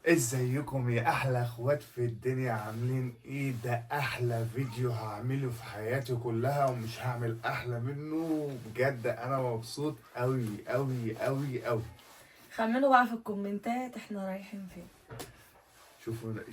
ازيكم يا احلى اخوات في الدنيا؟ عاملين ايه؟ ده احلى فيديو هعمله في حياتي كلها ومش هعمل احلى منه. بجد انا مبسوط قوي قوي قوي قوي. خمنوا بقى في الكومنتات احنا رايحين فين.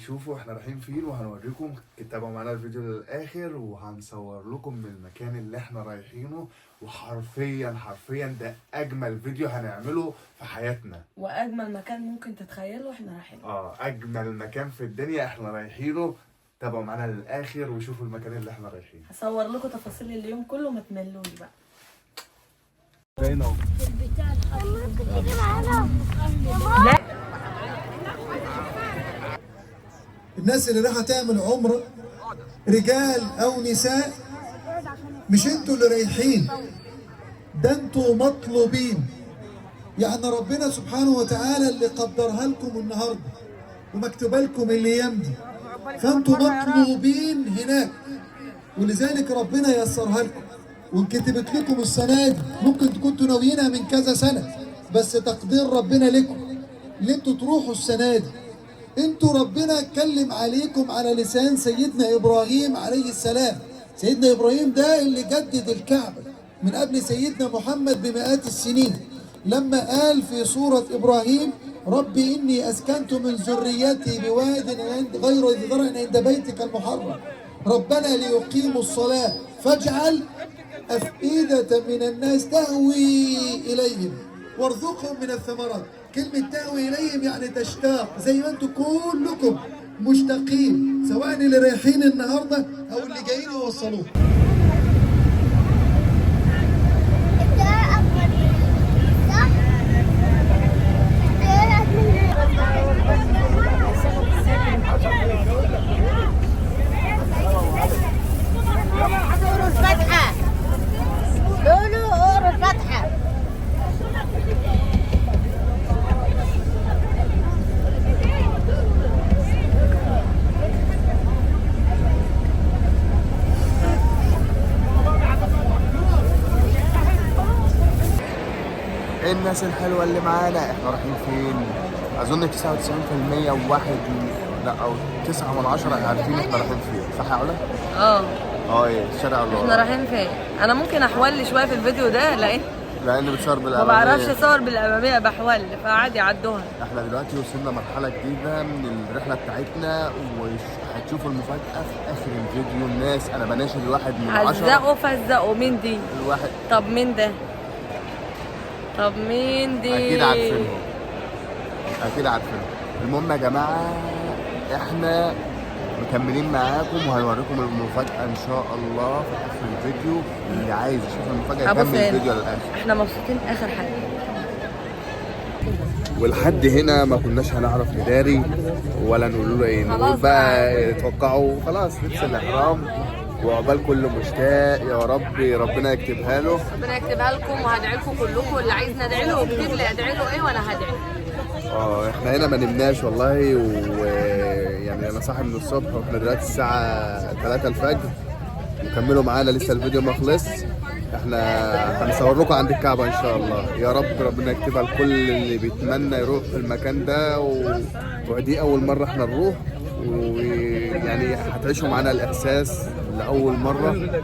شوفوا احنا رايحين فين وهنوريكم. تابعوا معانا الفيديو للاخر وهنصور لكم من المكان اللي احنا رايحينه، وحرفيا ده اجمل فيديو هنعمله في حياتنا، واجمل مكان ممكن تتخيلوا احنا رايحين. اجمل مكان في الدنيا احنا رايحينه. تابعوا معانا للاخر وشوفوا المكان اللي احنا رايحينه. هصور لكم تفاصيل اليوم كله، ما تملوش بقى. فين اهو. الناس اللي رايحه تعمل عمره، رجال او نساء، مش انتوا اللي رايحين، ده انتوا مطلوبين. يعني ربنا سبحانه وتعالى اللي قدرها لكم النهارده ومكتوبه لكم الايام دي، فانتوا مطلوبين هناك، ولذلك ربنا يسرها لكم وانكتبت لكم السنه دي. ممكن تكونوا ناويينها من كذا سنه، بس تقدير ربنا لكم اللي انتوا تروحوا السنه دي. انتوا ربنا اتكلم عليكم على لسان سيدنا ابراهيم عليه السلام. سيدنا ابراهيم ده اللي جدد الكعبه من قبل سيدنا محمد بمئات السنين، لما قال في سوره ابراهيم: ربي اني اسكنت من ذريتي بواد غير ذي زرع عند بيتك المحرم ربنا ليقيموا الصلاه فاجعل افئده من الناس تهوي اليهم وارزقهم من الثمرات. كلمة تهوي إليهم يعني تشتاق، زي ما انتم كلكم مشتاقين، سواء اللي رايحين النهارده أو اللي جايين يوصلوه. الناس الحلوة اللي معانا، احنا رايحين فين؟ اظن 99% وواحد لا او 9 من 10 عارفين احنا رايحين فين، صح يا علا؟ ايه الشارع اللي احنا رايحين فين؟ انا ممكن احول شويه في الفيديو ده لان بتصور بالامامية، ما بعرفش اصور بالاماميه، بحول فعادي عدوها. احنا دلوقتي وصلنا مرحلة جديدة من الرحلة بتاعتنا، وهتشوفوا المفاجأة في اخر الفيديو. الناس انا بناشد الواحد من 10 هزقوا فزقوا. مين دي؟ الواحد. طب مين ده؟ طب مين دي؟ اكيد عارفينهم، اكيد عارفينهم. المهم يا جماعه احنا مكملين معاكم وهنوريكم المفاجاه ان شاء الله في اخر الفيديو. اللي عايز يشوف المفاجاه يكمل الفيديو للاخر. احنا مبسوطين اخر حاجه. ولحد هنا ما كناش هنعرف نداري ولا نقول له ايه، نقول بقى توقعوا خلاص لبس الاحرام، وعقبال كل مشتاق يا رب ربنا يكتبها له. ربنا يكتبها لكم، وهدعي لكم كلكم. اللي عايز ندعي له يكتب لي ادعي له ايه وانا هدعي. احنا هنا ما نمناش والله، ويعني انا صاحي من الصبح واحنا دلوقتي الساعه 3 الفجر. وكملوا معانا لسه الفيديو ما خلص. احنا هنصور لكم عند الكعبه ان شاء الله. يا رب ربنا يكتبها لكل اللي بيتمنى يروح في المكان ده، ودي اول مره احنا نروح، ويعني هتعيشوا معانا الاحساس لاول مره.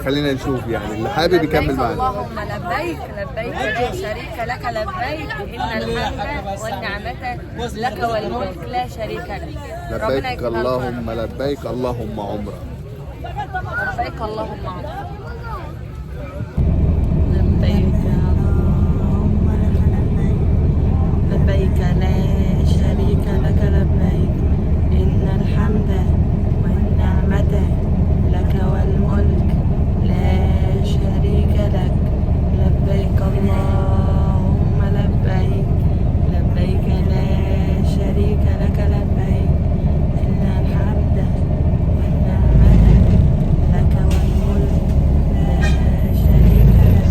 خلينا نشوف، يعني اللي حابب يكمل معانا. اللهم لبيك لبيك لا شريك لك لبيك ان الحمد والنعمه لك والملك لا شريك لك. لبيك اللهم لبيك اللهم عمره. لبيك اللهم عمره. لبيك اللهم لبيك لا شريك لك لبيك ان الحمد والنعمه لك والملك لا شريك لك. لبيك اللهم لبيك لبيك لا شريك لك لبيك إن الحمد والنعمة لك والملك لا شريك لك.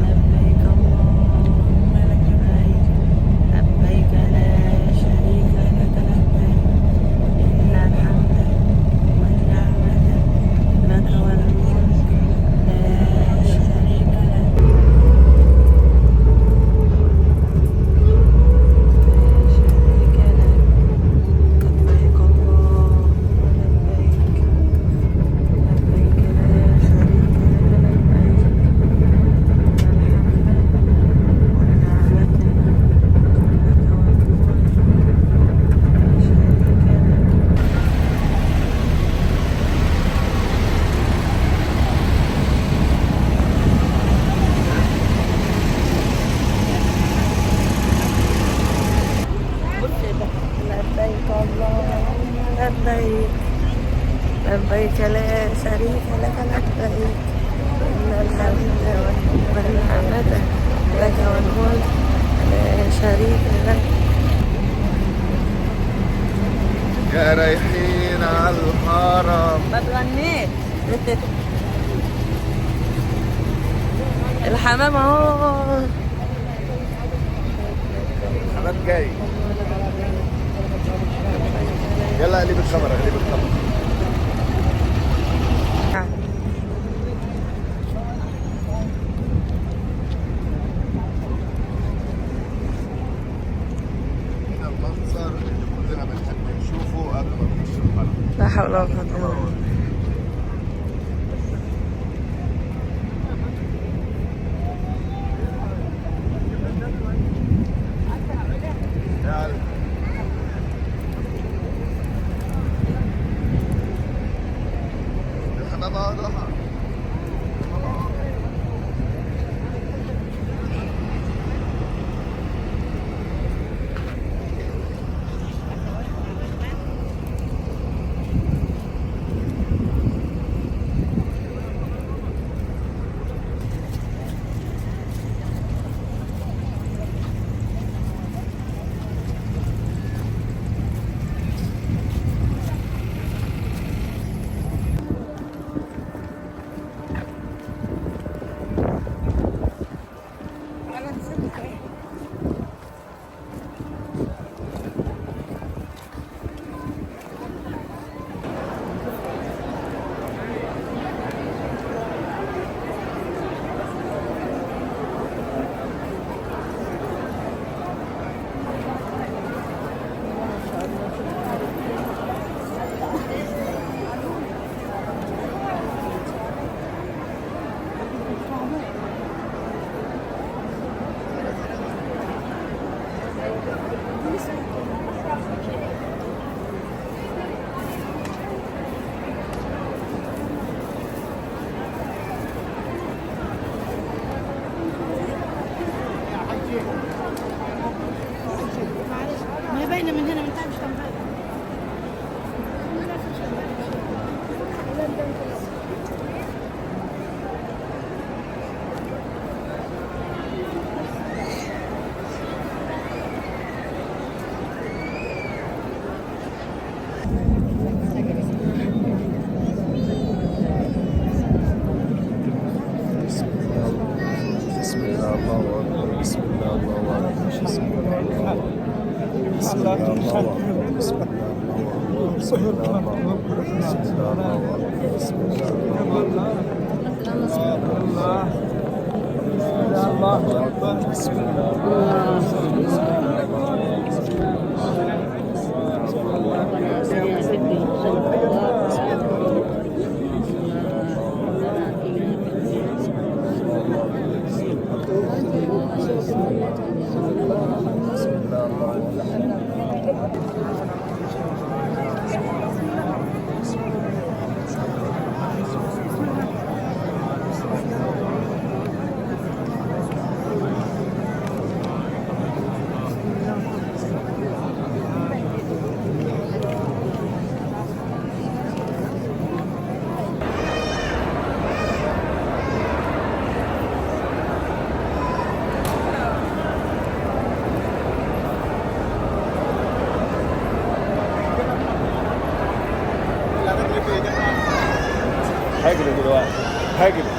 لبيك اللهم لبيك لبيك لا لبيك اللهم لبيك لبيك لا شريك لك لبيك إن الحمد والنعمة لك والملك لا شريك لك. يا رايحين على الحرم. ما تغنيش. الحمام اهو. الحمام جاي. يلا قلب الكاميرا قلب الكاميرا. المنظر اللي كلنا بنحب نشوفه قبل ما نخش الحرم. لا حول ولا قوة إلا بالله. الحمام اهو ضحى. ما هي باينه من هنا من تحت مش باينه. بسم الله الله اكبر. بسم الله الله اكبر. بسم الله الله اكبر. بسم الله الله اكبر. بسم الله الله اكبر. بسم الله الله اكبر. بسم الله الله اكبر. بسم الله هاجري دلوقتي هاجري.